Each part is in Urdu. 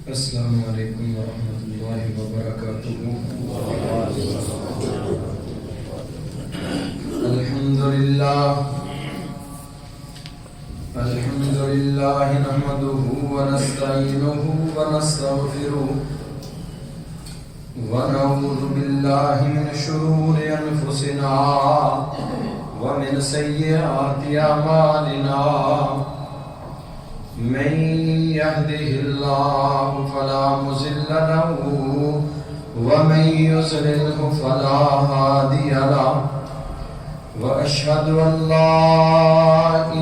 السلام علیکم ورحمۃ اللہ وبرکاتہ۔ الحمد للہ نحمده ونستعینه ونستغفره ونعوذ باللہ من شرور انفسنا ومن سیئات اعمالنا، من يهده الله فلا مضل له ومن يضلل فلا هادي له، وأشهد أن لا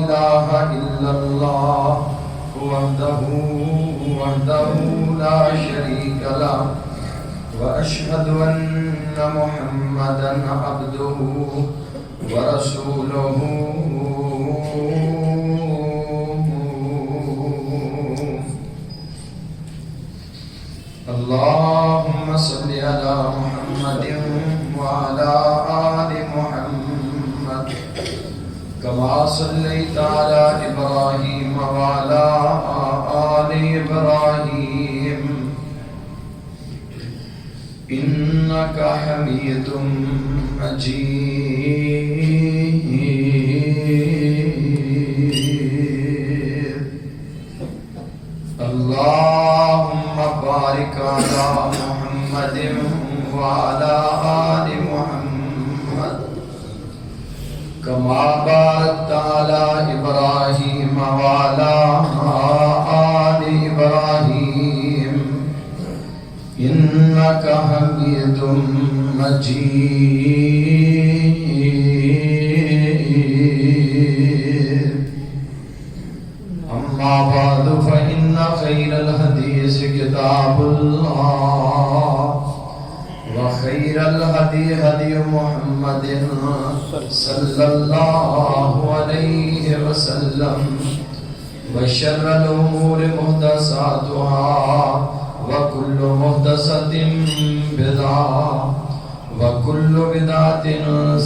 إله إلا الله وحده لا شريك له، وأشهد أن محمدا عبده ورسوله۔ اللهم صل على محمد وعلى آل محمد كما صليت على إبراهيم وعلى آل إبراهيم إنك حميد مجيد۔ اللهم بارك على محمد وعلى آل محمد كما باركت على إبراهيم وعلى آل إبراهيم إنك حميد مجيد۔ أما بعد فإن خير الحديث كتاب الله، وخير الهدي هدي محمد صلى الله عليه وسلم، وشر الأمور محدثاتها، وكل محدثة بدعة، وكل بدعة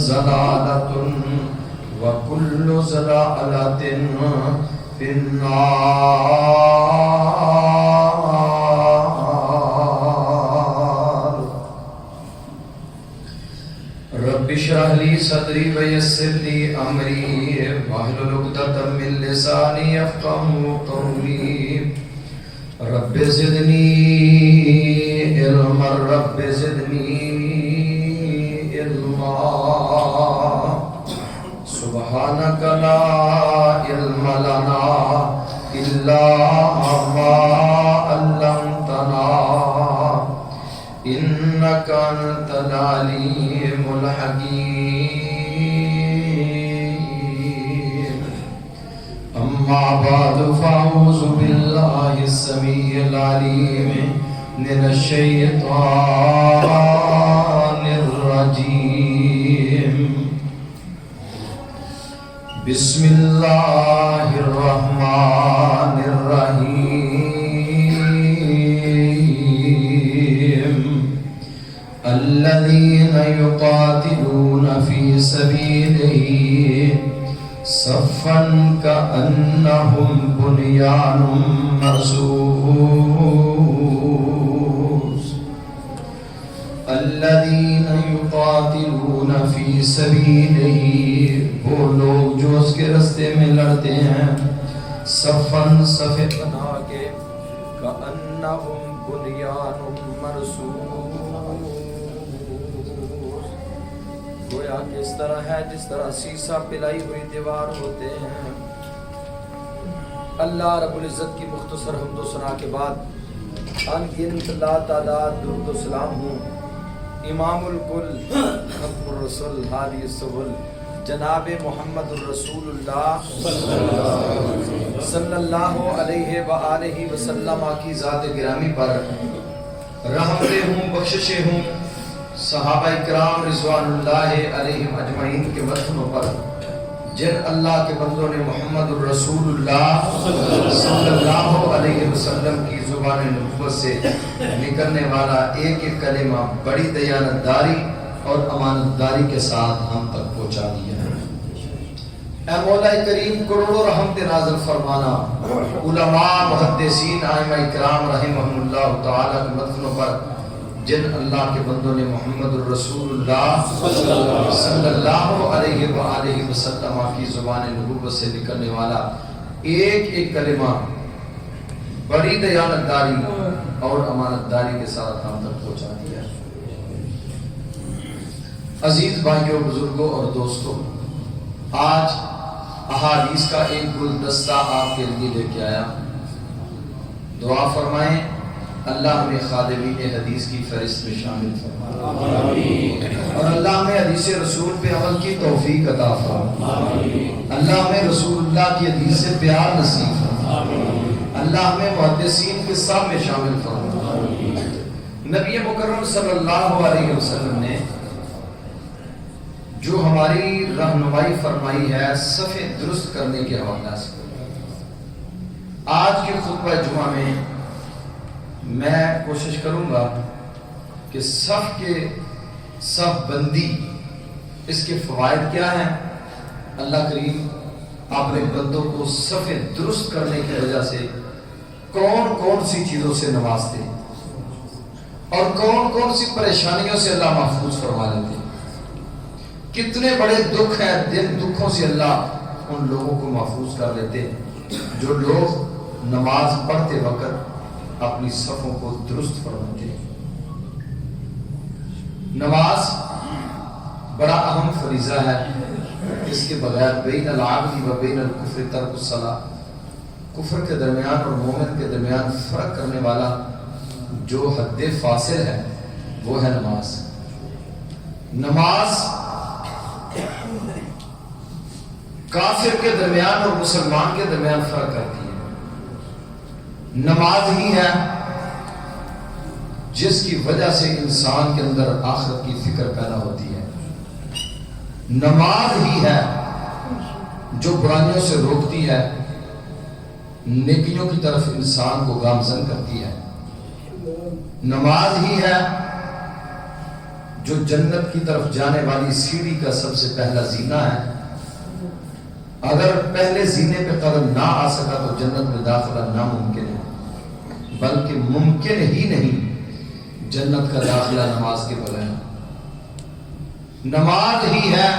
ضلالة، وكل ضلالة في النار۔ رب اشرح لي صدري ويسر لي أمري واحلل عقدة من لساني يفقهوا قولي۔ رب زدني علما، رب زدني علما، سبحانك لا علم لنا إلا ما علمتنا إنك أنت العليم الحكيم۔ أما بعد فأعوذ بالله السميع العليم من الشيطان الرجيم۔ بسم الله الرحمن الرحيم۔ الذين يقاتلون في سبيله صفا كأنهم بنيان مرصوص۔ الذين يقاتلون في سبيله، وہ لوگ جو اس کے راستے میں لڑتے ہیں، صفاً صفے بنا کے، كأنهم بنيان مرصوص، گویا کہ اس طرح ہے جس طرح سیسا پلائی ہوئی دیوار ہوتے ہیں۔ اللہ رب العزت کی مختصر حمد و ثنا کے بعد ان گنت لا تعداد درود و سلام ہوں امام الکل ختم الرسل ہادی السبل جناب محمد الرسول اللہ صلی اللہ علیہ وآلہ وسلم کی ذات گرامی پر رحمتیں ہوں، بخششیں ہوں صحابہ کرام رضوان اللہ علیہم اجمعین کے مدفنوں پر، جن اللہ کے بندوں نے محمد الرسول اللہ صلی اللہ علیہ وسلم کی زبان نبوت سے نکلنے والا ایک ایک کلمہ بڑی دیانتداری اور امانتداری کے ساتھ ہم تک پہنچا دیا ہے۔ اے مولا کریم کروڑوں رحمت نازل فرمانا، علماء محدثین ائمہ اکرام رحمہم اللہ تعالی کے مدفنوں پر جن اللہ کے بندوں نے محمد الرسول اللہ صلی اللہ علیہ وآلہ وسلم کی زبان نبوت سے نکلنے والا ایک ایک کلمہ بڑی دیانتداری اور امانتداری کے ساتھ ہم تک پہنچا دیا۔ عزیز بھائیوں، بزرگوں اور دوستوں، آج احادیث کا ایک گلدستہ آپ کے لیے لے کے آیا۔ دعا فرمائیں اللہ ہمیں خادمین حدیث کی فہرست میں شامل فرمائے اور اللہ ہمیں حدیث رسول پہ عمل کی توفیق عطا فرمائے۔ اللہ ہمیں رسول اللہ کی حدیث سے پیار نصیب فرمائے۔ اللہ ہمیں محدثین کے ساتھ میں شامل فرمائے۔ نبی مکرم صلی اللہ علیہ وسلم نے جو ہماری رہنمائی فرمائی ہے صف درست کرنے کے حوالے سے، آج کے خطبہ جمعہ میں میں کوشش کروں گا کہ صف بندی اس کے فوائد کیا ہیں، اللہ کریم اپنے بندوں کو صف درست کرنے کی وجہ سے کون کون سی چیزوں سے نوازتے اور کون کون سی پریشانیوں سے اللہ محفوظ فرما لیتے۔ کتنے بڑے دکھ ہیں، دن دکھوں سے اللہ ان لوگوں کو محفوظ کر لیتے جو لوگ نماز پڑھتے وقت اپنی صفوں کو درست فرماتے ہیں۔ نماز بڑا اہم فریضہ ہے، اس کے بغیر بین العبد و بین الکفر ترک الصلاۃ، کفر کے درمیان اور مومن کے درمیان فرق کرنے والا جو حد فاصل ہے وہ ہے نماز۔ نماز کافر کے درمیان اور مسلمان کے درمیان فرق کرتی ہے۔ نماز ہی ہے جس کی وجہ سے انسان کے اندر آخرت کی فکر پیدا ہوتی ہے۔ نماز ہی ہے جو برائیوں سے روکتی ہے، نیکیوں کی طرف انسان کو گامزن کرتی ہے۔ نماز ہی ہے جو جنت کی طرف جانے والی سیڑھی کا سب سے پہلا زینہ ہے۔ اگر پہلے زینے پہ قدم نہ آ سکا تو جنت میں داخلہ ناممکن ہے، بلکہ ممکن ہی نہیں جنت کا داخلہ نماز کے بغیر۔ نماز ہی ہے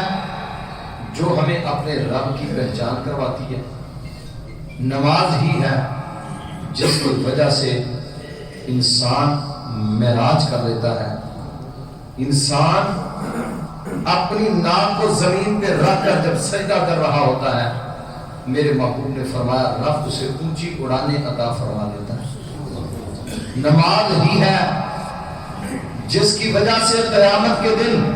جو ہمیں اپنے رب کی پہچان کرواتی ہے۔ نماز ہی ہے جس کی وجہ سے انسان معراج کر لیتا ہے۔ انسان اپنی ناک کو زمین پہ رکھ کر جب سجدہ کر رہا ہوتا ہے، میرے محبوب نے فرمایا رب اسے اونچی اڑانے عطا فرما دیتا ہے۔ نماز ہی ہے جس کی وجہ سے قیامت کے دن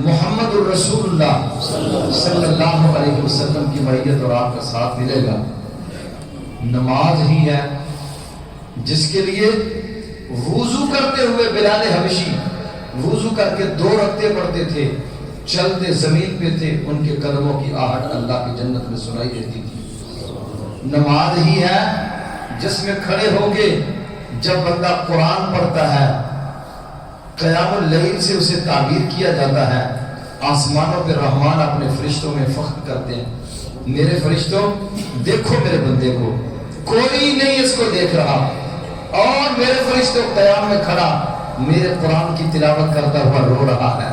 محمد الرسول اللہ صلی اللہ علیہ وسلم کی معیت اور آپ کا ساتھ ملے گا۔ نماز ہی ہے جس کے لیے وضو کرتے ہوئے بلال حبشی وضو کر کے 2 رکعتیں پڑھتے تھے، چلتے زمین پہ تھے، ان کے قدموں کی آہٹ اللہ کی جنت میں سنائی دیتی تھی۔ نماز ہی ہے جس میں کھڑے ہو کے جب بندہ قرآن پڑھتا ہے، قیام اللیل سے اسے تعبیر کیا جاتا ہے، آسمانوں پہ رحمان اپنے فرشتوں میں فخر کرتے ہیں، میرے فرشتوں دیکھو میرے بندے کو، کوئی نہیں اس کو دیکھ رہا، اور میرے فرشتوں قیام میں کھڑا میرے قرآن کی تلاوت کرتا ہوا رو رہا ہے۔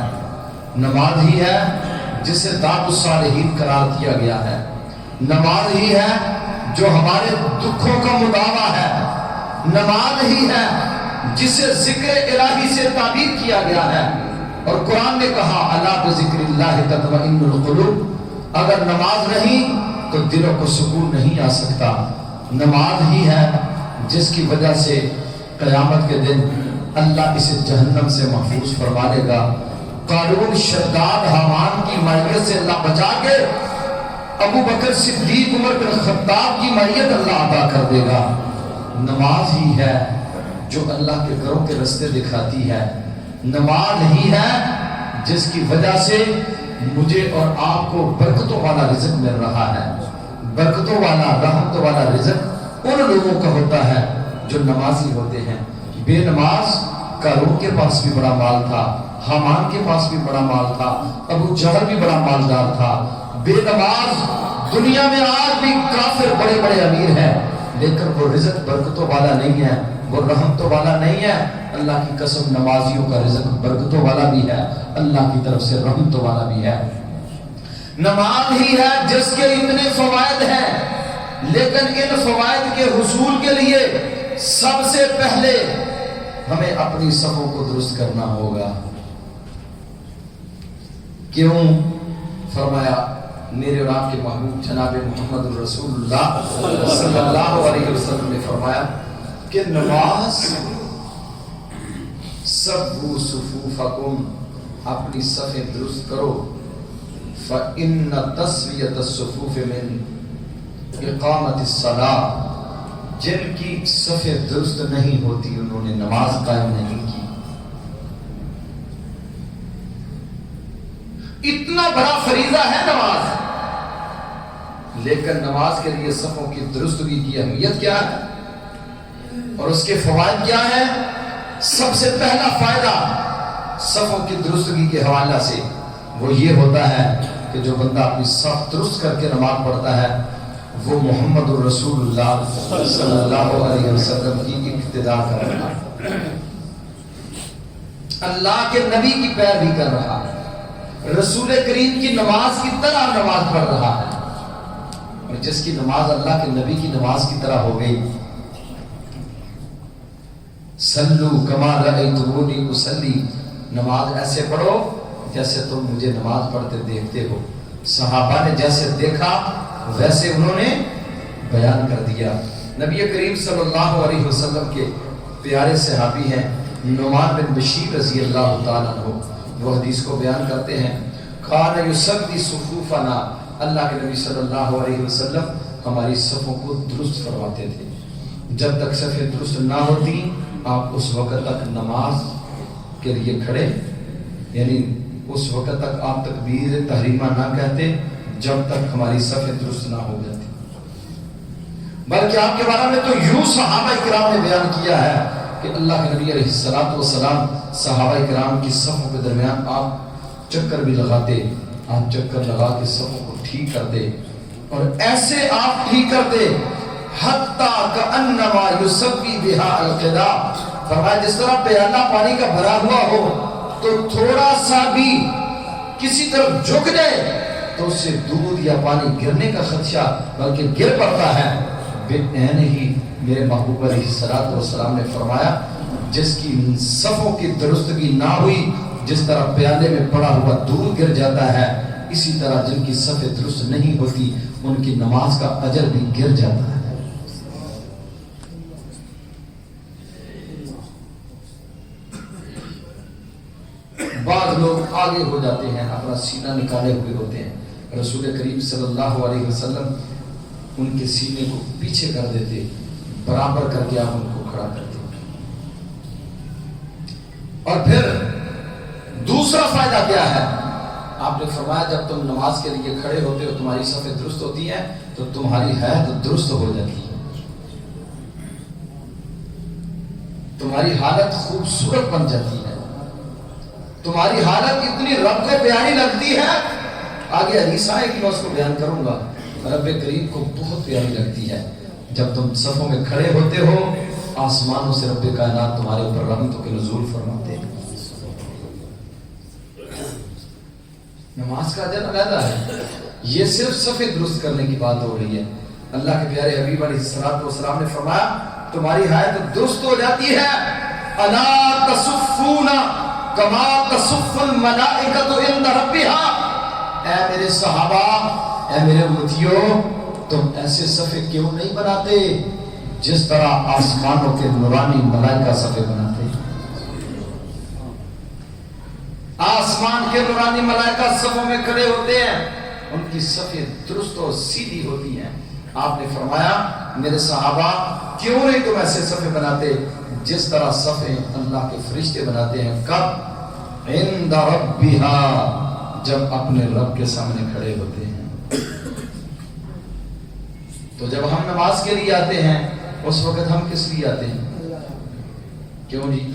نماز ہی ہے جسے دعوت الصالحین قرار دیا گیا ہے۔ نماز ہی ہے جو ہمارے دکھوں کا مداوا ہے۔ نماز ہی ہے جسے ذکر الہی سے تعبیر کیا گیا ہے، اور قرآن نے کہا الا بذکر اللہ تطمئن القلوب، اگر نماز نہیں تو دلوں کو سکون نہیں آ سکتا۔ نماز ہی ہے جس کی وجہ سے قیامت کے دن اللہ اسے جہنم سے محفوظ فرما لے گا۔ قارون، شداد، حامان کی معیت سے اللہ بچا کے ابو بکر صدیق، عمر بن خطاب کی معیت اللہ عطا کر دے گا۔ نماز ہی ہے جو اللہ کے گھروں کے رستے دکھاتی ہے۔ نماز ہی ہے جس کی وجہ سے مجھے اور آپ کو برکتوں والا رزق مل رہا ہے۔ برکتوں والا، رحمتوں والا رزق ان لوگوں کا ہوتا ہے جو نمازی ہوتے ہیں۔ بے نماز قارون کے پاس بھی بڑا مال تھا، حامان کے پاس بھی بڑا مال تھا، ابو جہل بھی بڑا مالدار تھا۔ بے نماز دنیا میں آج بھی کافر بڑے بڑے امیر ہیں، لیکن وہ رزق برکتوں والا نہیں ہے، وہ رحمتوں والا نہیں ہے۔ اللہ کی قسم نمازیوں کا رزق برکتوں والا بھی ہے، اللہ کی طرف سے رحمتوں والا بھی ہے۔ نماز ہی ہے جس کے اتنے فوائد ہیں، لیکن ان فوائد کے حصول کے لیے سب سے پہلے ہمیں اپنی صفوں کو درست کرنا ہوگا۔ کیوں؟ فرمایا میرے اور آپ کے محبوب جناب محمد رسول اللہ صلی اللہ علیہ وسلم نے فرمایا کہ نماز سبوا صفوفکم، اپنی صفیں درست کرو، فإن تسویۃ الصفوف من اقامت الصلاۃ، جن کی صفیں درست نہیں ہوتی انہوں نے نماز قائم نہیں کی۔ اتنا بڑا فریضہ ہے نماز، لیکن نماز کے لیے صفوں کی درستگی کی اہمیت کیا ہے اور اس کے فوائد کیا ہیں؟ سب سے پہلا فائدہ صفوں کی درستگی کے حوالے سے وہ یہ ہوتا ہے کہ جو بندہ اپنی صف درست کر کے نماز پڑھتا ہے وہ محمد الرسول اللہ صلی اللہ علیہ وسلم کی اقتداء کر رہا ہے، اللہ کے نبی کی پیروی کر رہا ہے، رسول کریم کی نماز کی طرح نماز پڑھ رہا ہے۔ اور جس کی نماز اللہ کے نبی کی نماز کی طرح ہو گئی، صلو کما رأیتمونی اصلی، نماز ایسے پڑھو جیسے تم مجھے نماز پڑھتے دیکھتے ہو۔ صحابہ نے جیسے دیکھا ویسے انہوں نے بیان کر دیا۔ نبی کریم صلی اللہ علیہ وسلم کے پیارے صحابی ہیں نعمان بن بشیر رضی اللہ تعالیٰ عنہ، وہ حدیث کو بیان کرتے ہیں، کان یصلی صفوفنا، اللہ کے نبی صلی اللہ علیہ وسلم ہماری صفوں کو درست فرماتے تھے۔ جب تک صفیں درست نہ ہوتی آپ اس وقت تک نماز کے لیے کھڑے، یعنی اس وقت تک آپ تکبیر تحریمہ نہ کہتے جب تک ہماری صفیں درست نہ ہو جاتی۔ بلکہ آپ کے بارے میں تو یوں صحابہ کرام نے بیان کیا ہے کہ اللہ کے نبی علیہ السلام صحابہ کرام کی صفوں کے درمیان آپ چکر بھی لگاتے، آپ چکر لگا کے صفوں کو ٹھیک کرتے، اور ایسے آپ ٹھیک کرتے حتیٰ کأنما یصبی بہا القدح، فرمایا جس طرح پیالہ پانی کا بھرا ہوا ہو تو تھوڑا سا بھی کسی طرف جھک جائے تو اس سے دودھ یا پانی گرنے کا خدشہ بلکہ گر پڑتا ہے، بے عین ہی میرے محبوب علیہ السلام نے فرمایا جس کی صفوں کی درستگی نہ ہوئی، جس طرح پیالے میں پڑا ہوا دودھ گر جاتا ہے، اسی طرح جن کی صفیں درست نہیں ہوتی ان کی نماز کا اجر بھی گر جاتا ہے۔ بعض لوگ آگے ہو جاتے ہیں، اپنا سینہ نکالے ہوئے ہوتے ہیں، رسول کریم صلی اللہ علیہ وسلم ان کے سینے کو پیچھے کر دیتے، برابر کر کے آپ ان کو کھڑا کرتے۔ اور پھر دوسرا فائدہ کیا ہے؟ آپ نے فرمایا جب تم نماز کے لیے کھڑے ہوتے ہو تمہاری صفیں درست ہوتی ہیں تو تمہاری حیت درست ہو جاتی ہے، تمہاری حالت خوبصورت بن جاتی ہے، تمہاری حالت اتنی رب کو پیاری لگتی ہے، آگے حدیث آئے کہ میں اس کو بیان کروں گا، رب کریم کو بہت پیاری لگتی ہے جب تم صفوں میں کھڑے ہوتے ہو، آسمانوں سے رب کائنات تمہارے اوپر رحمتوں کے نزول فرماتے ہیں۔ نماز کا اجر علیحدہ ہے، یہ صرف صفیں درست کرنے کی بات ہو رہی ہے۔ اللہ کے پیارے حبیب علیہ السلام نے فرمایا تمہاری حیات درست ہو جاتی ہے، الا تصفون کما تصف الملائکۃ عند ربها، اے میرے صحابہ، اے میرے امتیوں، تم ایسے صفیں کیوں نہیں بناتے جس طرح آسمانوں کے نورانی ملائکہ صفیں بناتے؟ آسمان کے نورانی ملائکہ صفوں میں کھڑے ہوتے ہیں، ان کی صفیں درست اور سیدھی ہوتی ہیں۔ آپ نے فرمایا میرے صحابہ کیوں نہیں تم ایسے صفیں بناتے جس طرح صفیں اللہ کے فرشتے بناتے ہیں؟ کب؟ عند ربها، جب اپنے رب کے سامنے کھڑے ہوتے ہیں۔ تو جب ہم نماز کے لیے آتے ہیں اس وقت ہم کس لیے آتے ہیں؟ کیوں جی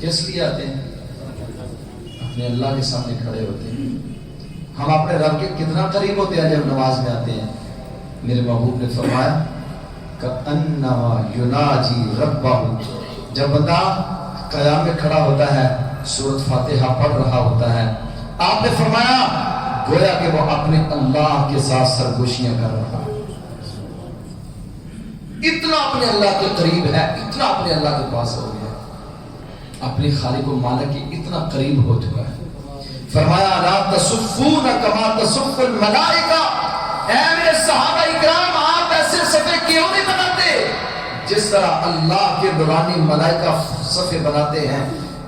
کس لیے آتے ہیں؟ اپنے اللہ کے سامنے کھڑے ہوتے ہیں۔ ہم اپنے رب کے کتنا قریب ہوتے ہیں جب نماز میں آتے ہیں؟ میرے محبوب نے فرمایا کأنما یناجی ربہ، جب بندہ قیام میں کھڑا ہوتا ہے سورۃ فاتحہ پڑھ رہا ہوتا ہے، آپ نے فرمایا گویا کہ وہ اپنے اللہ کے ساتھ سرگوشیاں کر رہا ہے، اتنا اپنے اللہ کے قریب ہے، اتنا اپنے اللہ کے پاس ہو گیا، اپنے خالق و مالک کے اتنا قریب ہو چکا ہے۔ فرمایا لا تصفون کما تصف الملائکہ، اے میرے صحابہ اکرام آپ ایسے صفے کیوں نہیں بناتے جس طرح اللہ کے نورانی ملائکہ صفے بناتے ہیں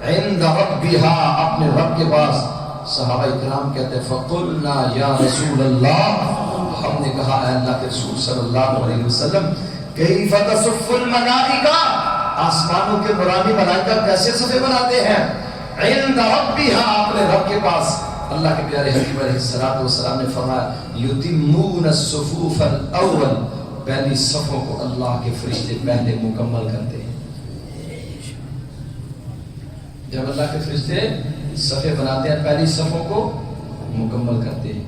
عند ربہا، اپنے رب کے پاس۔ صحابہ اکرام کہتے ہیں فقلنا یا رسول اللہ، ہم نے کہا اے اللہ کے رسول صلی اللہ علیہ وسلم کیف تصف الملائکہ، آسمانوں کے نورانی ملائکہ کیسے صفے بناتے ہیں عند ربہا، اپنے رب کے پاس۔ اللہ کے پیارے حبیب علیہ الصلوۃ والسلام نے فرمایا یتمون الصفوف الاول، پہلی صفوں کو اللہ کے فرشتے پہلے مکمل کرتے ہیں۔ جب اللہ کے فرشتے صفے بناتے ہیں پہلی صفوں کو مکمل کرتے ہیں،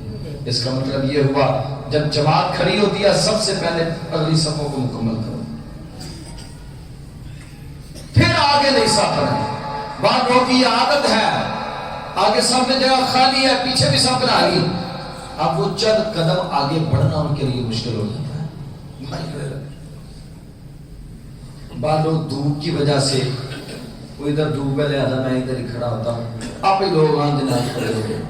اس کا مطلب یہ ہوا جب جماعت کھڑی ہوتی ہے سب سے پہلے اگلی صفوں کو مکمل کرو، پھر آگے نہیں صف بنائیں۔ بعض لوگوں کی یہ عادت ہے آگے سب میں جگہ خالی ہے پیچھے بھی سب بنا لی، اب وہ چند قدم آگے بڑھنا ان کے لیے مشکل ہو جاتا ہے۔ بعض لوگ دھوپ کی وجہ سے وہ ادھر دھوپ ہے لہذا میں ادھر ہی کھڑا ہوتا ہوں، آپ ہی لوگ جناب کھڑے ہو گئے۔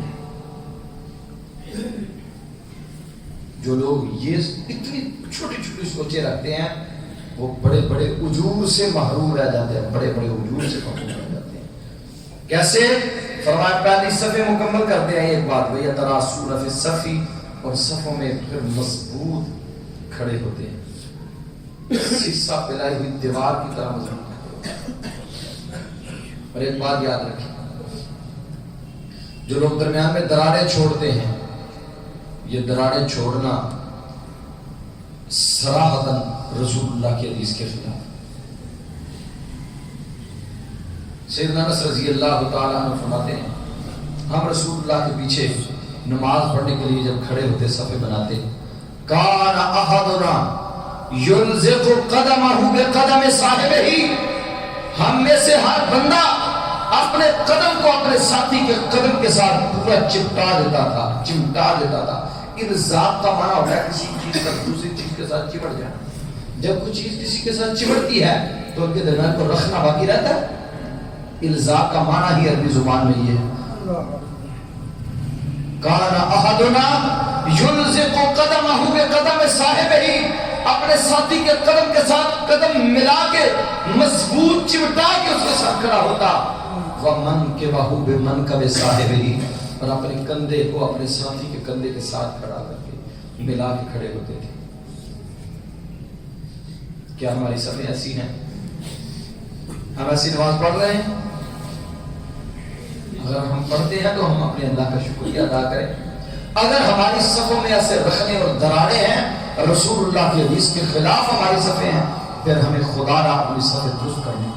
جو لوگ یہ اتنی چھوٹی چھوٹی سوچیں رکھتے ہیں وہ بڑے بڑے اجور سے محروم رہ جاتے ہیں، بڑے بڑے اجور سے محروم رہ جاتے ہیں۔ کیسے؟ فرمایا پہلی صفیں مکمل کرتے ہیں، ایک بات وہی تراسون فی الصف، اور صفوں میں پھر مضبوط کھڑے ہوتے ہیں، سیسا پلائی ہوئی دیوار کی طرح مضبوط۔ اور ایک بات یاد رکھیں، جو لوگ درمیان میں دراڑیں چھوڑتے ہیں، یہ دراڑیں چھوڑنا صراحتاً رسول اللہ کی حدیث کے خلاف۔ سیدنا انس رضی اللہ تعالیٰ عنہ فرماتے ہیں ہم رسول اللہ کے پیچھے نماز پڑھنے کے لیے جب کھڑے ہوتے صفے بناتے، کان احدنا یلزق قدمہ بقدم صاحبہ، ہم میں سے ہر بندہ اپنے قدم کو اپنے ساتھی کے قدم کے ساتھ پورا چمٹا دیتا تھا۔ الزاق کا معنی ہوتا ہے کسی چیز کا دوسری چیز کے ساتھ چمٹ جانا، جب کوئی چیز کسی کے ساتھ چمٹتی ہے تو ان کے درمیان کو رکھنا باقی رہتا ہے۔ الزاق کا معنی ہی عربی زبان میں یہ ہے۔ کان احدنا یلزق قدمہ بقدم صاحبہ، اپنے ساتھی کے قدم کے ساتھ قدم ملا کے مضبوط چمٹا کے اس کے ساتھ کھڑا ہوتا، ومنکبہ بمنکب صاحبہ، اور اپنے کندھے کو اپنے ساتھی کے کندھے کے ساتھ کھڑا کر کے ملا کے کھڑے ہوتے تھے۔ کیا ہماری صفیں ایسی ہیں؟ ہم ایسی نماز پڑھ رہے ہیں؟ اگر ہم پڑھتے ہیں تو ہم اپنے اللہ کا شکریہ ادا کریں۔ اگر ہماری صفوں میں ایسے رخنے اور دراڑیں ہیں، رسول اللہ کی حدیث کے خلاف ہماری صفیں ہیں، پھر ہمیں خدا را اپنی صفیں درست کرنی،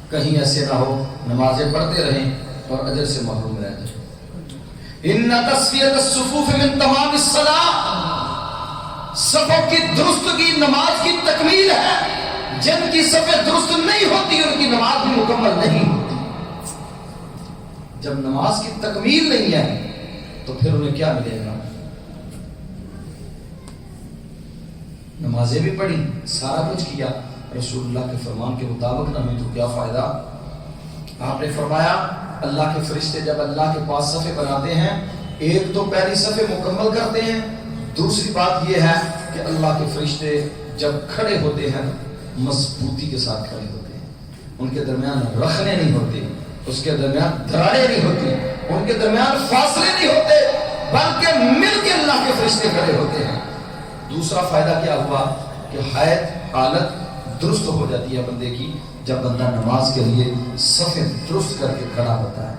کہیں ایسے نہ ہو نمازیں پڑھتے رہیں اور اجر سے محروم رہ جائیں۔ ان تسویۃ الصفوف من تمام الصلاۃ، صفوں کی درستگی نماز کی تکمیل ہے۔ جن کی صفیں درست نہیں ہوتی ان کی نماز بھی مکمل نہیں ہوتی۔ جب نماز کی تکمیل نہیں ہے تو پھر انہیں کیا ملے گا؟ نمازیں بھی پڑھی، سارا کچھ کیا، رسول اللہ کے فرمان کے مطابق نہ ہوئی تو کیا فائدہ؟ آپ نے فرمایا اللہ کے فرشتے جب اللہ کے پاس صفیں بناتے ہیں، ایک تو پہلی صفیں مکمل کرتے ہیں، دوسری بات یہ ہے کہ اللہ کے فرشتے جب کھڑے ہوتے ہیں مضبوطی کے ساتھ کھڑے ہوتے ہیں، ان کے درمیان رخنے نہیں ہوتے، اس کے درمیان دراڑیں نہیں ہوتی، ان کے درمیان فاصلے نہیں ہوتے، بلکہ مل کے اللہ کے فرشتے کھڑے ہوتے ہیں۔ دوسرا فائدہ کیا ہوا کہ حالت درست ہو جاتی ہے بندے کی جب بندہ نماز کے لیے صفیں درست کر کے کھڑا ہوتا ہے۔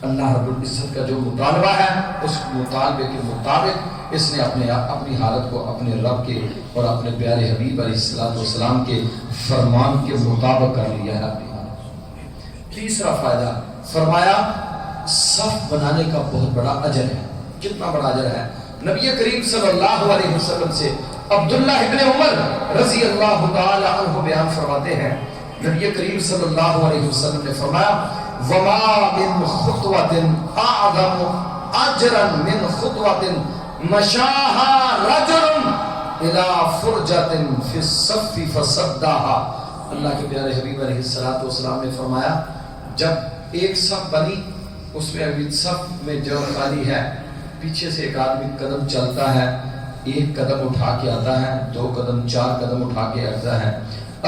اللہ رب العزت کا جو مطالبہ ہے اس مطالبے کے مطابق اس نے اپنی حالت کو اپنے رب کے اور اپنے پیارے حبیب علیہ الصلوۃ والسلام کے فرمان کے مطابق کر لیا ہے اپنی حالت۔ تیسرا فائدہ فرمایا صف بنانے کا بہت بڑا اجر ہے. کتنا بڑا اجر ہے؟ نبی کریم صلی اللہ علیہ وسلم سے عبداللہ ابن عمر رضی اللہ تعالی عنہ بیان فرماتے ہیں، نبی کریم صلی اللہ علیہ وسلم نے فرمایا وما من خطوۃ اعظم اجرا من خطوۃ مشاها رجل الى فرجۃ فی الصف فصدها. اللہ کے پیارے حبیب علیہ الصلوۃ والسلام نے فرمایا جب ایک صف بنی، اس میں ابھی صف میں جگہ خالی ہے، پیچھے سے ایک آدمی قدم چلتا ہے، ایک قدم اٹھا کے آتا ہے، 2 قدم 4 قدم اٹھا کے آتا ہے،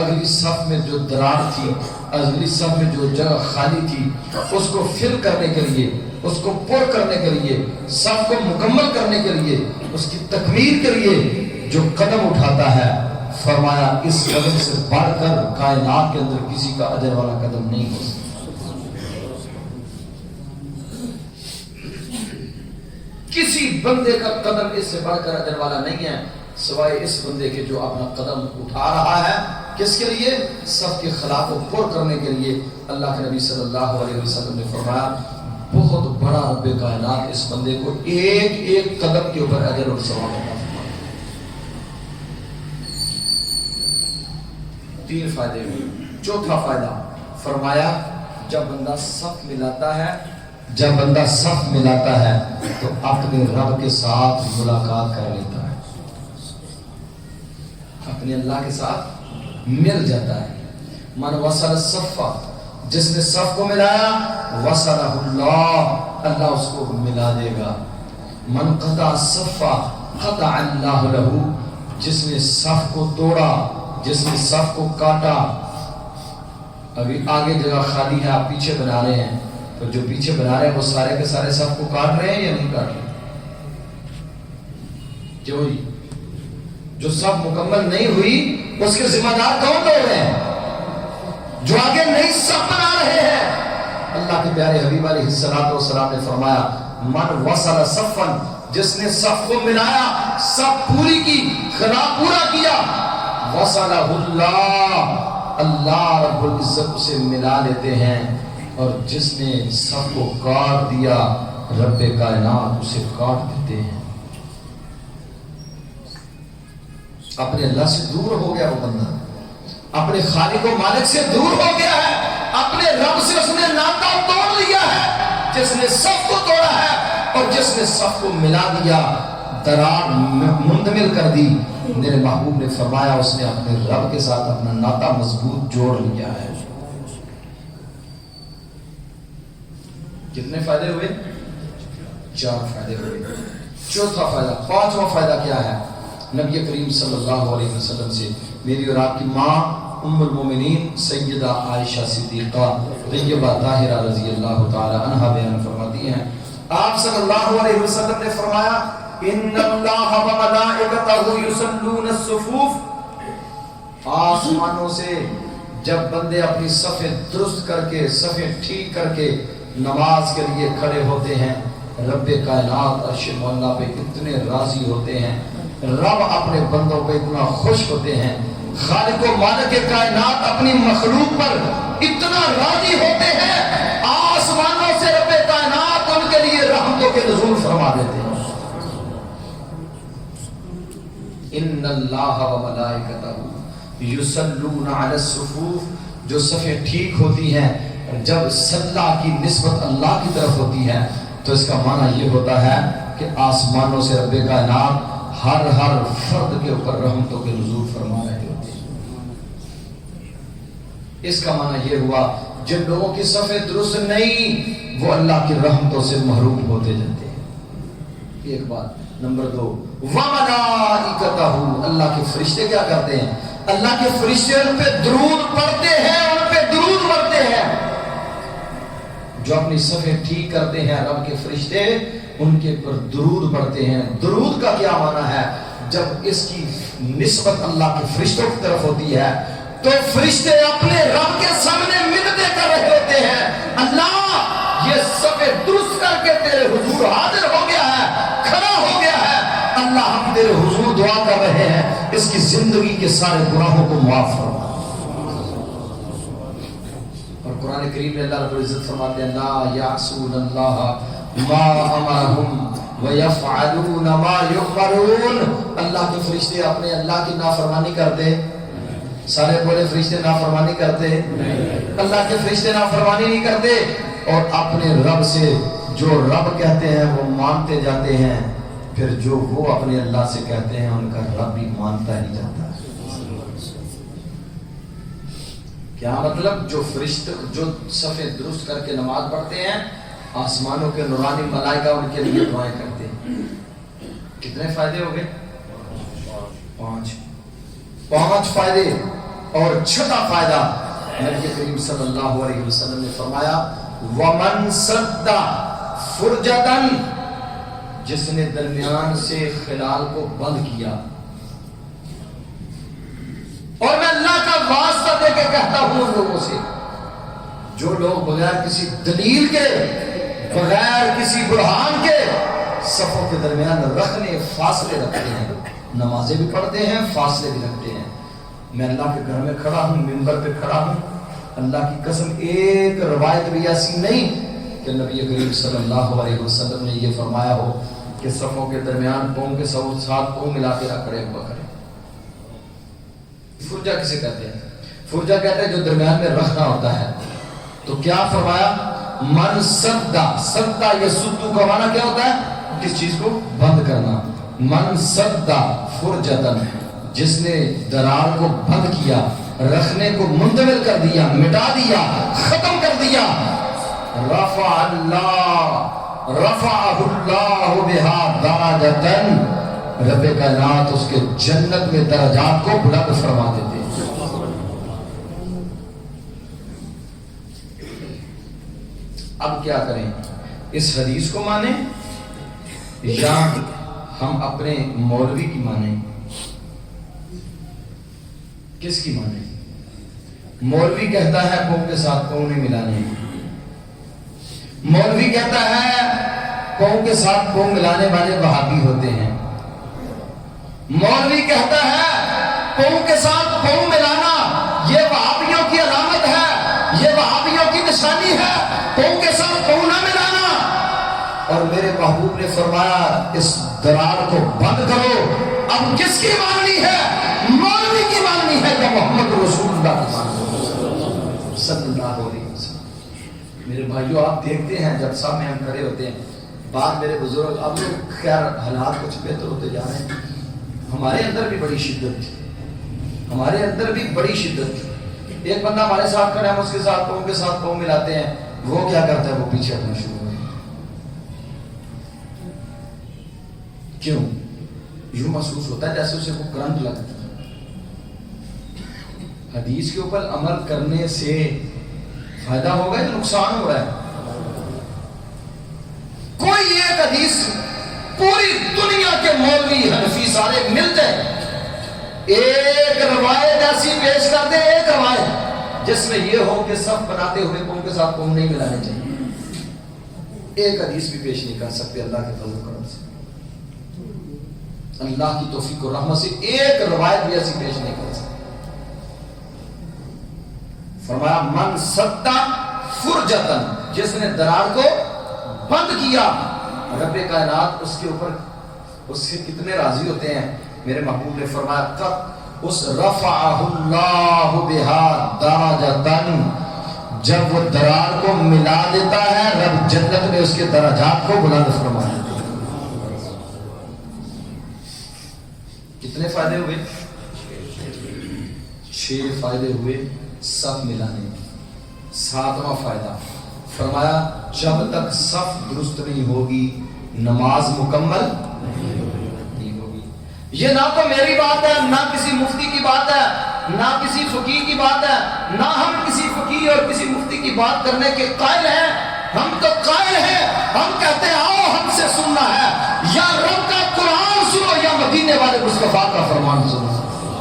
اگلی صف میں جو درار تھی، اگلی صف میں جو جگہ خالی تھی، اس کو فل کرنے کے لیے، اس کو پر کرنے کے لیے، صف کو مکمل کرنے کے لیے، اس کی تکمیل کے لیے جو قدم اٹھاتا ہے، فرمایا اس قدم سے بڑھ کر کائنات کے اندر کسی کا اجر والا قدم نہیں ہو سکتا. کسی بندے کا قدم اس سے بڑھ کر اجر والا نہیں ہے سوائے اس بندے کے جو اپنا قدم اٹھا رہا ہے. کس کے لیے؟ صف کے خلا کو پر کرنے کے لیے. اللہ کے نبی صلی اللہ علیہ وسلم نے فرمایا بہت بڑا رب کائنات اس بندے کو ایک ایک قدم کے اوپر اجر اور ثواب عطا فرمائے. 3 فائدے ہوئے. چوتھا فائدہ فرمایا جب بندہ صف ملاتا ہے تو اپنے رب کے ساتھ ملاقات کر لیتا ہے، اپنے اللہ کے ساتھ مل جاتا ہے. من وصل الصف، جس نے صف کو ملایا، وصلہ اللہ، اللہ اس کو ملا دے گا. من قطع الصف قطع اللہ لہ، جس نے صف کو توڑا، جس نے صف کو کاٹا. ابھی آگے جگہ خالی ہے، آپ پیچھے بنا رہے ہیں، تو جو پیچھے بنا رہے ہیں وہ سارے کے سارے صف کو کاٹ رہے ہیں یا نہیں کاٹ رہے؟ جو صف مکمل نہیں ہوئی اس کے ذمہ دار کون لوگ ہیں؟ جو آگے نئی صف بنا رہے ہیں. اللہ کے پیارے حبیب علیہ الصلوۃ والسلام نے فرمایا من وصل صفا، جس نے صف کو ملایا، صف پوری کی، خلا پورا کیا، وصلہ اللہ، اللہ رب العزت اسے ملا لیتے ہیں. اور جس نے صف کو کاٹ دیا، رب کائنات اسے کاٹ دیتے ہیں. اپنے اللہ سے دور ہو گیا وہ بندہ، اپنے خالق و مالک سے دور ہو گیا ہے، اپنے رب سے اس نے ناطہ توڑ لیا ہے. جس نے صف کو توڑا ہے اور جس نے صف کو ملا دیا، درار منتمل کر دی، میرے محبوب نے فرمایا اس نے اپنے رب کے ساتھ اپنا ناطہ مضبوط جوڑ لیا ہے. کتنے فائدے ہوئے؟ 4 فائدے ہوئے. چوتھا فائدہ، 5واں فائدہ کیا ہے؟ نبی کریم صلی اللہ علیہ وسلم سے میری اور آپ کی ماں ام المومنین سیدہ عائشہ صدیقہ طیبہ طاہرہ رضی اللہ تعالی عنہا بیان فرماتی ہیں، آپ صلی اللہ علیہ وسلم نے فرمایا ان اللہ و ملائکتہ یصلون الصفوف. آسمانوں سے جب بندے اپنی صفیں درست کر کے، صفیں ٹھیک کر کے نماز کے لیے کھڑے ہوتے ہیں، رب کائنات عرش مولا پہ اتنے راضی ہوتے ہیں، رب اپنے بندوں پہ اتنا خوش ہوتے ہیں، خالق و مالک کائنات اپنی مخلوق پر اتنا راضی ہوتے ہیں، آسمانوں سے رب کائنات ان کے لیے رحمتوں کے نزول فرما دیتے ہیں. ان اللہ و ملائکتہ یصلون علی الصفوف. جو صفیں ٹھیک ہوتی ہیں، جب صلاح کی نسبت اللہ کی طرف ہوتی ہے تو اس کا معنی یہ ہوتا ہے کہ آسمانوں سے رب کائنات ہر فرد کے اوپر رحمتوں کے نزول فرما رہے ہوتے ہیں. اس کا معنی یہ ہوا جن لوگوں کی صفیں درست نہیں وہ اللہ کی رحمتوں سے محروم ہوتے جاتے ہیں. ایک بات. نمبر 2 وَمَلَائِكَتَهُ، اللہ کے فرشتے کیا کرتے ہیں؟ اللہ کے فرشتے ان پہ درود پڑھتے ہیں، ان پہ درود پڑھتے ہیں. جو اپنی صفیں ٹھیک کرتے ہیں رب کے فرشتے ان کے پر درود پڑھتے ہیں. درود کا کیا معنی ہے؟ جب اس کی نسبت اللہ کے فرشتوں کی طرف ہوتی ہے تو فرشتے اپنے رب کے سامنے منتیں کر رہے ہوتے ہیں، اللہ یہ صفیں درست کر کے تیرے حضور حاضر ہو گیا ہے، کھڑا ہو گیا ہے، اللہ ہم تیرے حضور دعا کر رہے ہیں اس کی زندگی کے سارے گناہوں کو معاف فرما. اور قرآن کریم میں اللہ رب العزت فرماتے ہیں لا یعصون اللہ ما امرہم ویفعلون ما یؤمرون. اللہ کے فرشتے اپنے اللہ کی نافرمانی کرتے؟ سارے بولے فرشتے نافرمانی کرتے؟ اللہ کے فرشتے نافرمانی نہیں کرتے، اور اپنے رب سے جو رب کہتے ہیں وہ مانتے جاتے ہیں، پھر جو وہ اپنے اللہ سے کہتے ہیں ان کا رب بھی مانتا ہی جاتا ہے. کیا مطلب؟ جو فرشتے جو صفے درست کر کے نماز پڑھتے ہیں، آسمانوں کے نورانی ملائکہ ان کے لیے دعائیں کرتے ہیں. کتنے فائدے ہو گئے؟ 5 فائدے. اور چھٹا فائدہ نبی کریم صلی اللہ علیہ وسلم نے فرمایا وَمَنْ سَدَّ فُرْجَةً، جس نے درمیان سے خلال کو بند کیا. اور میں اللہ کا واسطہ دے کے کہتا ہوں ان لوگوں سے جو لوگ بغیر کسی دلیل کے، بغیر کسی برہان کے صفوں کے درمیان رکھنے فاصلے رکھتے ہیں، نمازیں بھی پڑھتے ہیں فاصلے بھی رکھتے ہیں. میں اللہ کے گھر میں کھڑا ہوں، منبر پہ کھڑا ہوں، اللہ کی قسم ایک روایت بھی ایسی نہیں کہ نبی کریم صلی اللہ علیہ وسلم نے یہ فرمایا ہو کہ صفوں کے درمیان پاؤں کے ساتھ پاؤں ملا کے رکھ کھڑے ہوا کریں. فرجہ کسے کہتے ہیں؟ فرجہ کہتے ہیں جو درمیان میں رکھنا ہوتا ہے. تو کیا فرمایا؟ من سدا. سدا یہ سدو کا معنی کیا ہوتا ہے؟ کس چیز کو بند کرنا. من سدا فرجتن، جس نے درار کو بند کیا، رکھنے کو منتقل کر دیا، مٹا دیا، ختم کر دیا، رفعہ اللہ بہا درجتن، رب کائنات اس کے جنت میں درجات کو بلند فرما دیتے ہیں. اب کیا کریں؟ اس حدیث کو مانیں یا ہم اپنے مولوی کی مانیں؟ کس کی مانیں؟ مولوی کہتا ہے قوم کے ساتھ قوم نہیں ملانے. مولوی کہتا ہے قوم کے ساتھ قوم ملانے والے وہابی ہوتے ہیں. مولوی کہتا ہے قوم کے ساتھ قوم ملانا یہ وہابیوں کی علامت ہے، یہ وہابیوں کی نشانی ہے، قوم کے ساتھ قوم نہ ملانا. اور میرے محبوب نے فرمایا اس درار کو بند کرو. اب کس کی ماننی ہے؟ مولوی کی ماننی ہے یا محمد رسول اللہ کی ماننی ہے صلی اللہ علیہ وسلم. میرے بھائیو آپ دیکھتے ہیں جب سب میں ہم کھڑے ہوتے ہیں، بعد میرے بزرگ، اب لوگ خیر حالات کچھ بہتر ہوتے جا رہے ہیں، ہمارے اندر بھی بڑی شدت تھی، ہمارے اندر بھی بڑی شدت تھی. ایک بندہ ہمارے ساتھ کھڑا ہے، ہم اس کے ساتھ قوم کے ساتھ قوم ملاتے ہیں، وہ کیا کرتا ہے؟ وہ پیچھے ہٹنا شروع ہو جاتا ہے. کیوں؟ یوں محسوس ہوتا ہے جیسے اسے وہ کرنٹ لگتا ہے. حدیث کے اوپر عمل کرنے سے فائدہ ہوگا یا نقصان ہو رہا ہے؟ کوئی ایک حدیث پوری دنیا کے مولوی حنفی سارے ملتے ہیں ایک روایت ایسی پیش کر دیں، ایک روایت جس میں یہ ہو کہ سب بناتے ہوئے قوم کے ساتھ قوم نہیں ملانے چاہیے. ایک حدیث بھی پیش نہیں کر سکتے اللہ کے فضل و کرم سے، اللہ کی توفیق و رحمت سے ایک روایت بھی ایسی پیش نہیں کر سکتے. فرمایا من سدا فرجتن، جس نے درار کو بند کیا، رب کائنات اس کے اوپر اس سے کتنے راضی ہوتے ہیں. میرے محبوب نے فرمایا تب اس رفعہ اللہ بہا درجتن، جب وہ درار کو ملا دیتا ہے رب جنت میں اس کے درجات کو بلند فرما دیتا ہے. کتنے فائدے ہوئے؟ 6 فائدے ہوئے صف ملانے. 7واں فائدہ فرمایا جب تک صف درست نہیں ہوگی نماز مکمل نہیں ہوگی. یہ نہ تو میری بات ہے، نہ کسی مفتی کی بات ہے، نہ کسی فقیہ کی بات ہے، نہ ہم کسی فقیہ اور کسی مفتی کی بات کرنے کے قائل ہیں. ہم تو قائل ہیں، ہم کہتے ہیں آؤ ہم سے سننا ہے یا رب کا قرآن سنو یا مدینے والے مصطفیٰ کا فرمان سنو.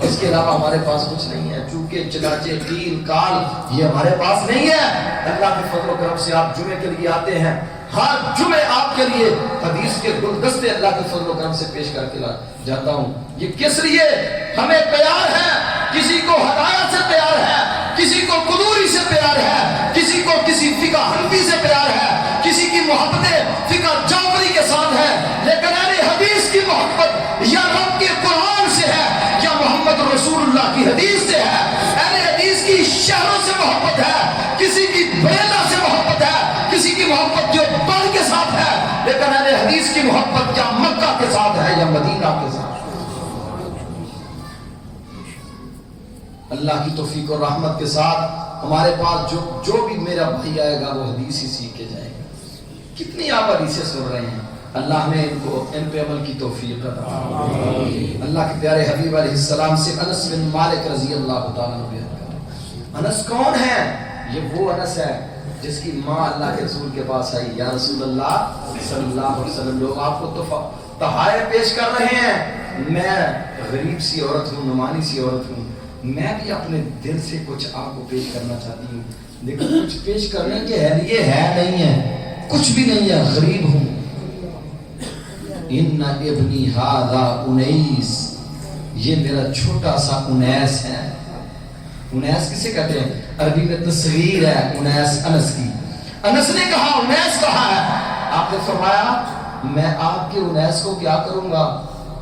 اس کے علاوہ ہمارے پاس کچھ نہیں ہے. چونکہ چنانچہ تین کال یہ ہمارے پاس نہیں ہے. اللہ کے فضل و کرم سے آپ جمعے کے لیے آتے ہیں، ہر جمعے آپ کے لیے حدیث کے گلدستے اللہ کے فضل و کرم سے پیش کر کے جاتا ہوں. یہ کس لیے؟ ہمیں پیار ہے، کسی کو ہدایت سے پیار ہے، کسی کو قدوری سے پیار ہے، کسی محمد رسول اللہ کی حدیث سے ہے، اہل حدیث کی شہروں سے محبت ہے، کسی کی بیلا سے محبت ہے، کسی کی محبت جو بل کے ساتھ ہے، لیکن اہل حدیث کی محبت یا مکہ کے ساتھ ہے یا مدینہ کے ساتھ۔ اللہ کی توفیق اور رحمت کے ساتھ ہمارے پاس جو بھی میرا بھائی آئے گا وہ حدیث ہی سیکھ کے جائے گا۔ کتنی آپ حدیثیں سن رہے ہیں، اللہ نے ان پہ عمل کی توفیق عطا فرمائے۔ اللہ کے پیارے حبیب علیہ السلام سے انس بن مالک رضی اللہ تعالیٰ عنہ بیان کریں۔ انس کون ہے؟ یہ وہ انس ہے جس کی ماں اللہ کے رسول کے پاس آئی، یا رسول اللہ صلی اللہ علیہ وسلم، لوگ آپ کو تحائف پیش کر رہے ہیں، میں غریب سی عورت ہوں، نمانی سی عورت ہوں، میں بھی اپنے دل سے کچھ آپ کو پیش کرنا چاہتی ہوں، لیکن کچھ پیش کرنے کے لیے ہے نہیں ہے، کچھ بھی نہیں ہے، غریب ہوں۔ ان ابنی ھذا انیس، یہ میرا چھوٹا سا انیس ہے۔ انیس کسے کہتے ہیں؟ عربی میں تصغیر ہے انیس، انس کی۔ انس نے کہا انیس کہاں ہے؟ آپ نے فرمایا میں آپ کے انیس کو کیا کروں گا؟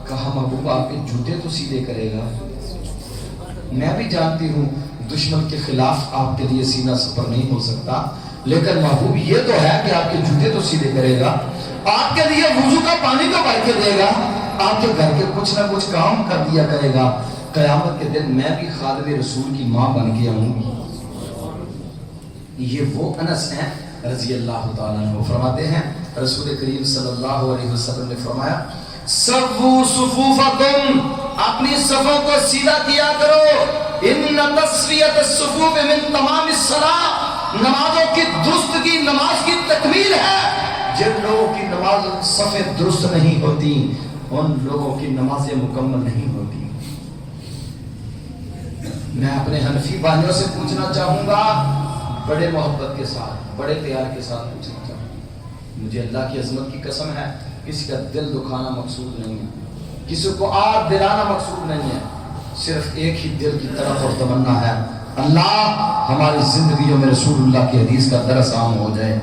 کہا محبوب آپ کے جوتے تو سیدھے کرے گا۔ میں بھی جانتی ہوں دشمن کے خلاف آپ کے لیے سینہ سپر نہیں ہو سکتا، لیکن محبوب یہ تو ہے کہ آپ کے جوتے تو سیدھے کرے گا، آپ کے لیے وضو کا پانی تو بھر کے دے گا، آپ کے گھر کے کچھ نہ کچھ کام کر دیا کرے گا۔ قیامت کے دن میں بھی خادم رسول کی ماں بن کے آؤں گی۔ یہ وہ انس ہیں رضی اللہ تعالیٰ عنہ۔ فرماتے ہیں رسول کریم صلی اللہ علیہ وسلم نے فرمایا سووا صفوفکم، اپنی صفوں کو سیدھا کیا کرو، ان تسویۃ الصفوف من تمام الصلاۃ، نمازوں کی درستگی نماز کی تکمیل ہے۔ جن لوگوں کی نماز صفیں درست نہیں ہوتی ان لوگوں کی نمازیں مکمل نہیں ہوتی۔ میں اپنے حنفی بھائیوں سے پوچھنا چاہوں گا، بڑے محبت کے ساتھ، بڑے پیار کے ساتھ پوچھنا چاہوں گا، مجھے اللہ کی عظمت کی قسم ہے کسی کا دل دکھانا مقصود نہیں ہے، کسی کو آگ دلانا مقصود نہیں ہے، صرف ایک ہی دل کی طرف اور تمنا ہے، اللہ ہماری زندگیوں میں رسول اللہ کی حدیث کا درس عام ہو جائے،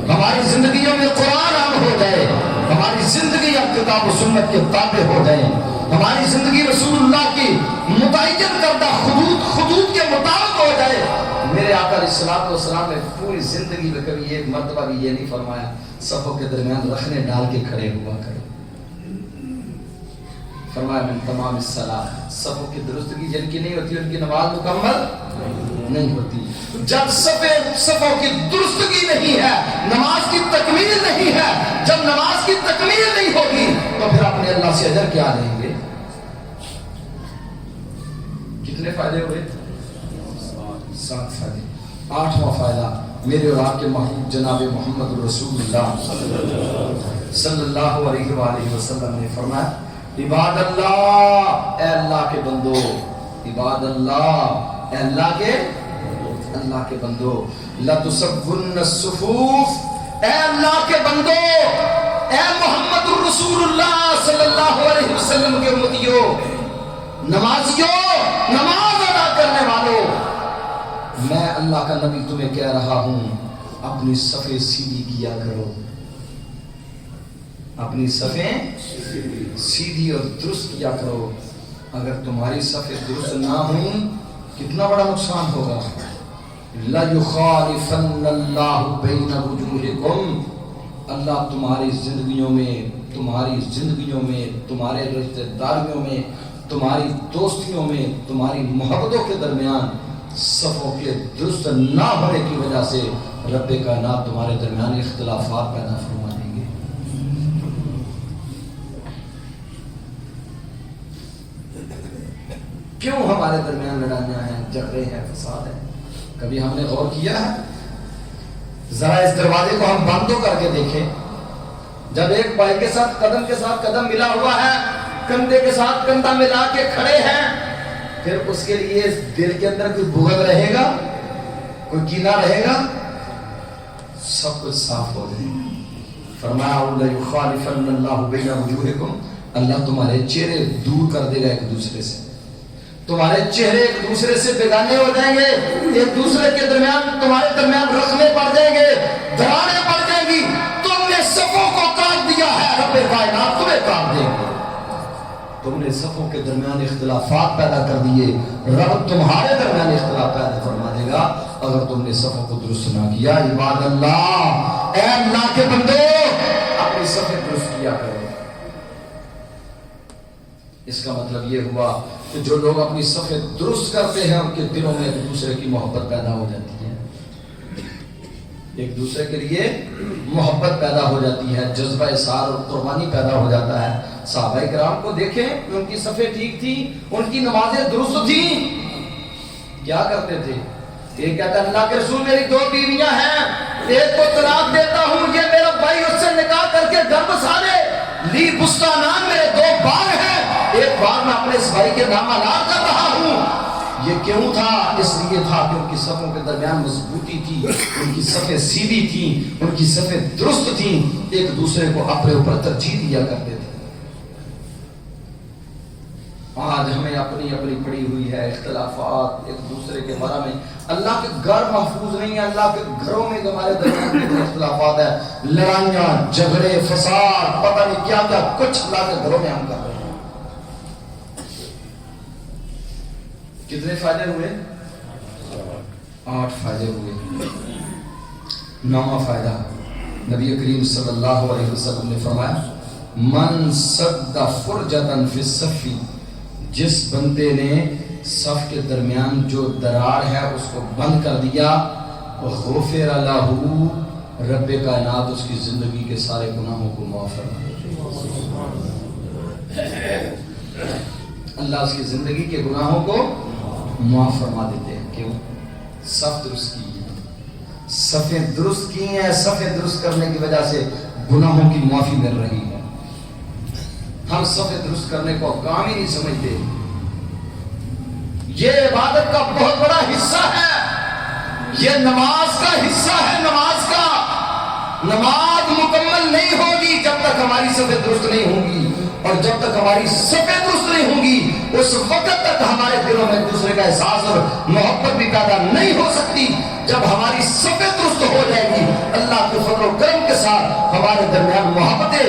ہماری زندگیوں میں قرآن عام ہو جائے، ہماری زندگی اب کتاب و سنت کے تابع ہو جائے، ہماری زندگی رسول اللہ کی متعین کردہ خطوط کے مطابق ہو جائے۔ میرے آقا علیہ الصلوۃ والسلام نے پوری زندگی میں کبھی ایک مرتبہ بھی یہ نہیں فرمایا صفوں کے درمیان رخنے ڈال کے کھڑے ہوا کرو، فرمایا من تمام الصلاۃ، صفوں کی درستگی جن کی نہیں ہوتی ان کی نماز مکمل نہیں ہوتی۔ جب صفوں کی درستگی نہیں ہے نماز کی تکمیل نہیں ہے، جب نماز کی تکمیل نہیں ہوگی تو پھر اپنے اللہ سے اجر کیا لیں گے؟ کتنے فائدے ہوئے؟ 7 فائدے۔ 8واں فائدہ میرے اور آپ کے محبوب جناب محمد رسول اللہ صلی اللہ علیہ وآلہ وسلم نے فرمایا عباد اللہ، اے اللہ کے بندو، عباد اللہ، اے اللہ کے بندو، لَتُسَوُّنَّ الصُّفُوفَ، اے اللہ کے بندو، اے محمد رسول اللہ صلی اللہ علیہ وسلم کے امتیوں، نمازیوں، نماز ادا کرنے والوں، میں اللہ کا نبی تمہیں کہہ رہا ہوں اپنی صفیں سیدھی کیا کرو، اپنی صفیں سیدھی اور درست کیا کرو۔ اگر تمہاری صفیں درست نہ ہوں کتنا بڑا نقصان ہوگا۔ لَيُخَالِفَنَّ اللَّهُ بَيْنَ وُجُوهِكُمْ، اللہ تمہاری زندگیوں میں، تمہارے رشتہ داریوں میں، تمہاری دوستیوں میں، تمہاری محبتوں کے درمیان صفوں کے درست نہ ہونے کی وجہ سے رب کائنات تمہارے درمیان اختلافات پیدا فرما دیں گے۔ کیوں ہمارے درمیان لڑائیاں ہیں، جھگڑے ہیں، فساد ہیں؟ کبھی ہم نے غور کیا ہے؟ ذرا اس دروازے کو ہم بند تو کر کے دیکھیں، جب ایک بھائی کے ساتھ قدم ملا ہوا ہے، کندھے کے ساتھ کندھا ملا کے کھڑے ہیں، پھر اس کے لیے دل کے اندر کوئی بغض رہے گا، کوئی کینہ رہے گا؟ سب کچھ صاف ہو جائے گا۔ فرمایا لَيُخَالِفَنَّ اللَّهُ بَيْنَ وُجُوهِكُمْ، اللہ تمہارے چہرے دور کر دے گا ایک دوسرے سے، تمہارے چہرے ایک دوسرے سے بیگانے ہو جائیں گے، ایک دوسرے کے درمیان تمہارے درمیان رخنے پڑ جائیں گے، دراڑیں پڑ جائیں گی، تم نے صفوں کو کاٹ دیا ہے، رب کائنات تمہیں کاٹ دیں گے۔ تم نے صفوں کے درمیان اختلافات پیدا کر دیے، رب تمہارے درمیان اختلاف پیدا فرما دے گا اگر تم نے صفوں کو درست نہ کیا۔ عباد اللہ، اے اللہ کے بندو، اپنی صفیں درست کیا کرو۔ اس کا مطلب یہ ہوا کہ جو لوگ اپنی صفیں درست کرتے ہیں ان کے دلوں میں ایک دوسرے کی محبت پیدا ہو جاتی ہے، ایک دوسرے کے لیے محبت پیدا ہو جاتی ہے، جذبہ اظہار اور قربانی پیدا ہو جاتا ہے۔ صحابہ کرام کو دیکھیں کہ ان کی صفیں ٹھیک تھی، ان کی نمازیں درست تھیں، کیا کرتے تھے؟ ایک کہتا ہے اللہ کے رسول میری 2 بیویاں ہیں، ایک کو طلاق دیتا ہوں، یہ میرا بھائی اس سے نکاح کر کے گھر بسا دے، لی بستانان میرے 2 باغ ہیں، ایک باغ میں اپنے اس بھائی کے نام اعلان کر رہا ہوں۔ یہ کیوں تھا؟ اس لیے تھا کہ ان کی صفوں کے درمیان مضبوطی تھی، ان کی صفیں سیدھی تھیں، ان کی صفیں درست تھیں، ایک دوسرے کو اپنے اوپر ترجیح دیا کرتے تھے۔ آج ہمیں اپنی پڑی ہوئی ہے اختلافات ایک دوسرے کے بارے میں، اللہ کے گھر محفوظ نہیں ہے، اللہ کے گھروں میں ہمارے درمیان کتنے اختلافات ہیں، لڑائیاں، جھگڑے، فساد، پتہ نہیں کیا کیا کچھ اللہ کے گھروں میں ہم کر رہے ہیں۔ کتنے فائدے ہوئے؟ 8 فائدے ہوئے۔ 9واں فائدہ، نبی کریم صلی اللہ علیہ وسلم نے فرمایا من سد فرجتن فی الصف، جس بندے نے صف کے درمیان جو دراڑ ہے اس کو بند کر دیا، غفر لہ، رب کائنات اس کی زندگی کے سارے گناہوں کو معاف فرما دیتے، اللہ اس کی زندگی کے گناہوں کو معاف فرما دیتے ہیں۔ کیوں؟ صف درست کی ہے، صفیں درست کی ہیں، صفیں درست کرنے کی وجہ سے گناہوں کی معافی مل رہی ہے۔ ہم صفیں درست کرنے کو کام ہی نہیں سمجھتے، یہ عبادت کا بہت بڑا حصہ ہے، یہ نماز کا حصہ ہے، نماز کا۔ نماز مکمل نہیں ہوگی جب تک ہماری صفیں درست نہیں ہوں گی، اور جب تک ہماری صفیں درست نہیں ہوں گی اس وقت تک ہمارے دلوں میں ایک دوسرے کا احساس اور محبت بھی پیدا نہیں ہو سکتی۔ جب ہماری صفیں درست ہو جائے گی، اللہ کے فضل و کرم کے ساتھ ہمارے درمیان محبتیں،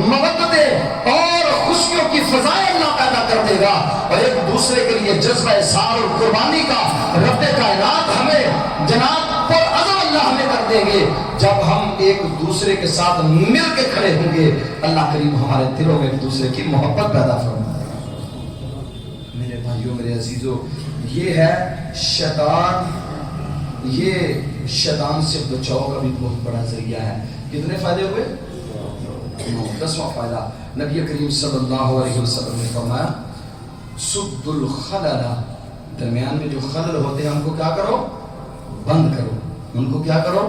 مودتیں اور خوشیوں کی فضائیں اللہ پیدا کر دے گا، اور ایک دوسرے کے لیے جذبہ اظہار اور قربانی کا رب کائنات ہمیں جناب پر عزم اللہ ہمیں کر دیں گے۔ جب ہم ایک دوسرے کے ساتھ مل کے کھڑے ہوں گے، اللہ کریم ہمارے دلوں میں ایک دوسرے کی محبت پیدا فرمائے گا۔ میرے بھائیوں، میرے عزیزوں، یہ ہے شیطان، یہ شیطان سے بچاؤ کا بھی بہت بڑا ذریعہ ہے۔ کتنے فائدے ہوئے؟ 10واں فائدہ، نبی کریم صلی اللہ علیہ وسلم نے فرمایا سد الخلل، درمیان میں جو خلل ہوتے ہیں ان کو کیا کرو؟ بند کرو، ان کو کیا کرو؟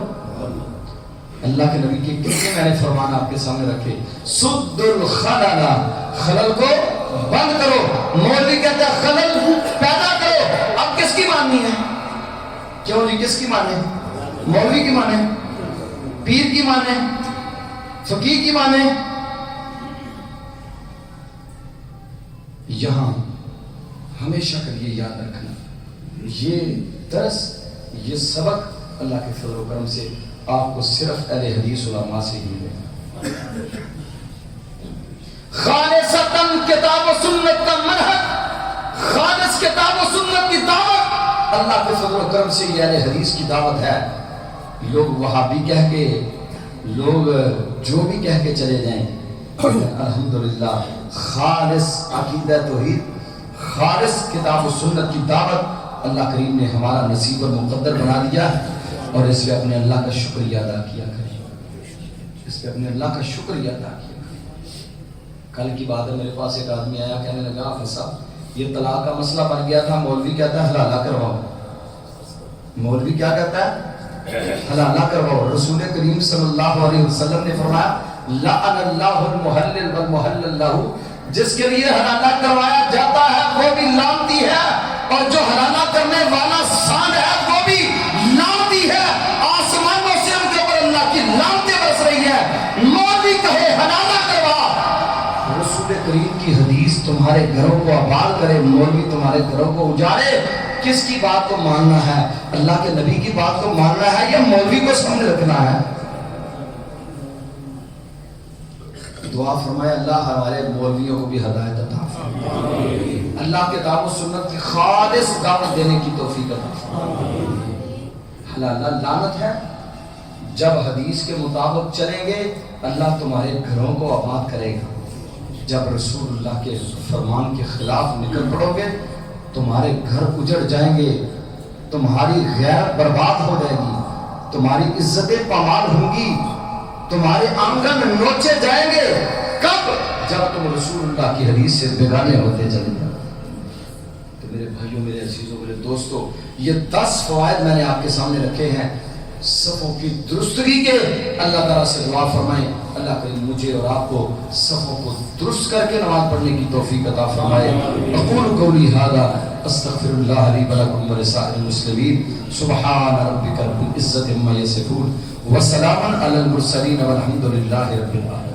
اللہ کے نبی کے کتنے میں نے فرمان آپ کے سامنے رکھے، سد الخلل، خلل کو بند کرو۔ مولوی کہتا ہے خلل پیدا کرو، اب کس کی ماننی ہے؟ کیوں جی کس کی مانے؟ مولوی کی مانے، پیر کی مانے، فقیہ کی مانے؟ یہاں ہمیشہ کے لیے یاد رکھنا، یہ درس، یہ سبق اللہ کے فضل و کرم سے آپ کو صرف اہل حدیث علماء سے ہی ملے۔ خالصتاً کتاب و سنت کا منہج، خالص کتاب و سنت کی دعوت اللہ کے فضل و کرم سے یہ اہل حدیث کی دعوت ہے۔ لوگ وہابی کہہ کے، لوگ جو بھی کہہ کے چلے جائیں، الحمدللہ خالص عقیدہ توحید، خالص کتاب و سنت کی دعوت اللہ کریم نے ہمارا نصیب اور مقدر بنا دیا، اور اس پہ اپنے اللہ کا شکریہ ادا کیا کریں، اس پہ اپنے اللہ کا شکریہ ادا کیا کریں۔ کل کی بات ہے، میرے پاس ایک آدمی آیا، کہنے لگا حافظ صاحب یہ طلاق کا مسئلہ بن گیا تھا، مولوی کہتا ہے حلالہ کرواؤ۔ مولوی کیا کہتا ہے؟ حلالہ کرواؤ۔ رسول کریم صلی اللہ علیہ وسلم نے فرمایا لعن اللہ المحلل والمحلل لہ، جس کے لیے حلالہ کروایا جاتا ہے وہ بھی لعنتی ہے، اور جو حلالہ کرنے والا سان ہے وہ بھی لعنتی ہے۔ آسمانوں سے ان کے اوپر اللہ کی لعنتیں برس رہی ہے۔ مولوی کہے حلالہ کروا، رسول کریم کی حدیث تمہارے گھروں کو آباد کرے، مولوی تمہارے گھروں کو اجاڑے، کس کی بات کو ماننا ہے؟ اللہ کے نبی کی بات کو ماننا ہے یا مولوی کو سامنے رکھنا ہے؟ دعا فرمائے اللہ ہمارے مولویوں کو بھی ہدایت عطا فرمائے، اللہ کے دعوت و سنت کی خالص دعوت دینے کی توفیق عطا فرمائے۔ اللہ لعنت ہے جب حدیث کے مطابق چلیں گے اللہ تمہارے گھروں کو آباد کرے گا، جب رسول اللہ کے فرمان کے خلاف نکل پڑو گے تمہارے گھر اجڑ جائیں گے، تمہاری غیرت برباد ہو جائے گی، تمہاری عزتیں پامال ہوں گی، تمہارے آنگن نوچے جائیں گے۔ کب؟ جب تم رسول اللہ کی حدیث سے بیگانے ہوتے چلے جاؤ۔ تو میرے بھائیوں، میرے عزیزوں، میرے دوستوں، یہ 10 فوائد میں نے آپ کے سامنے رکھے ہیں صفوں کی درستگی کے۔ اللہ تعالیٰ سے دعا فرمائیں اللہ کریم مجھے اور آپ کو صفوں کو درست کر کے نماز پڑھنے کی توفیق عطا فرمائے۔ اقول قولی ھذا استغفر اللہ لی ولکم ولسائر المسلمین۔ سبحان ربک رب العزۃ عما یصفون وسلام علی المرسلین والحمد للہ رب العالمین۔